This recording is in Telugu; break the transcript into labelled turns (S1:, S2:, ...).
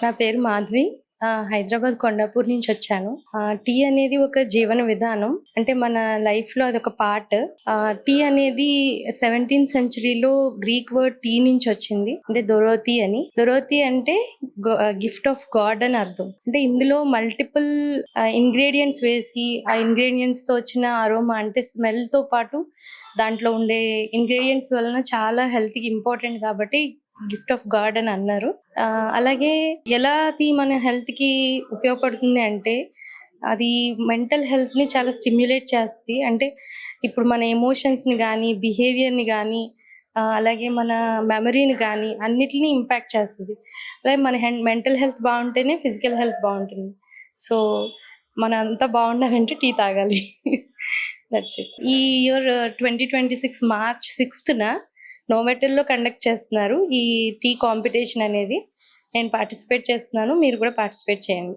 S1: నా పేరు మాధవి. హైదరాబాద్ కొండాపూర్ నుంచి వచ్చాను. టీ అనేది ఒక జీవన విధానం. అంటే మన లైఫ్‌లో అదొక పార్ట్. టీ అనేది 17th సెంచరీలో గ్రీక్ వర్డ్ టీ నుంచి వచ్చింది. అంటే దొరోతి అని. దొరోతి అంటే గిఫ్ట్ ఆఫ్ గాడ్ అని అర్థం. అంటే ఇందులో మల్టిపుల్ ఇంగ్రీడియంట్స్ వేసి, ఆ ఇంగ్రీడియంట్స్‌తో వచ్చిన అరోమా అంటే స్మెల్‌తో పాటు దాంట్లో ఉండే ఇంగ్రీడియంట్స్ వలన చాలా హెల్త్‌కి ఇంపార్టెంట్ కాబట్టి గిఫ్ట్ ఆఫ్ గాడ్ అని అన్నారు. అలాగే ఎలా అది మన హెల్త్‌కి ఉపయోగపడుతుంది అంటే, అది మెంటల్ హెల్త్‌ని చాలా స్టిమ్యులేట్ చేస్తది. అంటే ఇప్పుడు మన ఎమోషన్స్‌ని గానీ, బిహేవియర్‌ని గానీ, అలాగే మన మెమరీని గానీ అన్నిటిని ఇంపాక్ట్ చేస్తది. అలాగే మన మెంటల్ హెల్త్ బావుంటేనే ఫిజికల్ హెల్త్ బావుంటుంది. సో, మనంతా బావుండాలంటే టీ తాగాలి. That's it. ఈ ఇయర్ 2026 మార్చ్ 6న నోవాటెల్‌లో కండక్ట్ చేస్తున్నారు ఈ టీ కాంపిటీషన్ అనేది. నేను పార్టిసిపేట్ చేస్తున్నాను. మీరు కూడా పార్టిసిపేట్ చేయండి.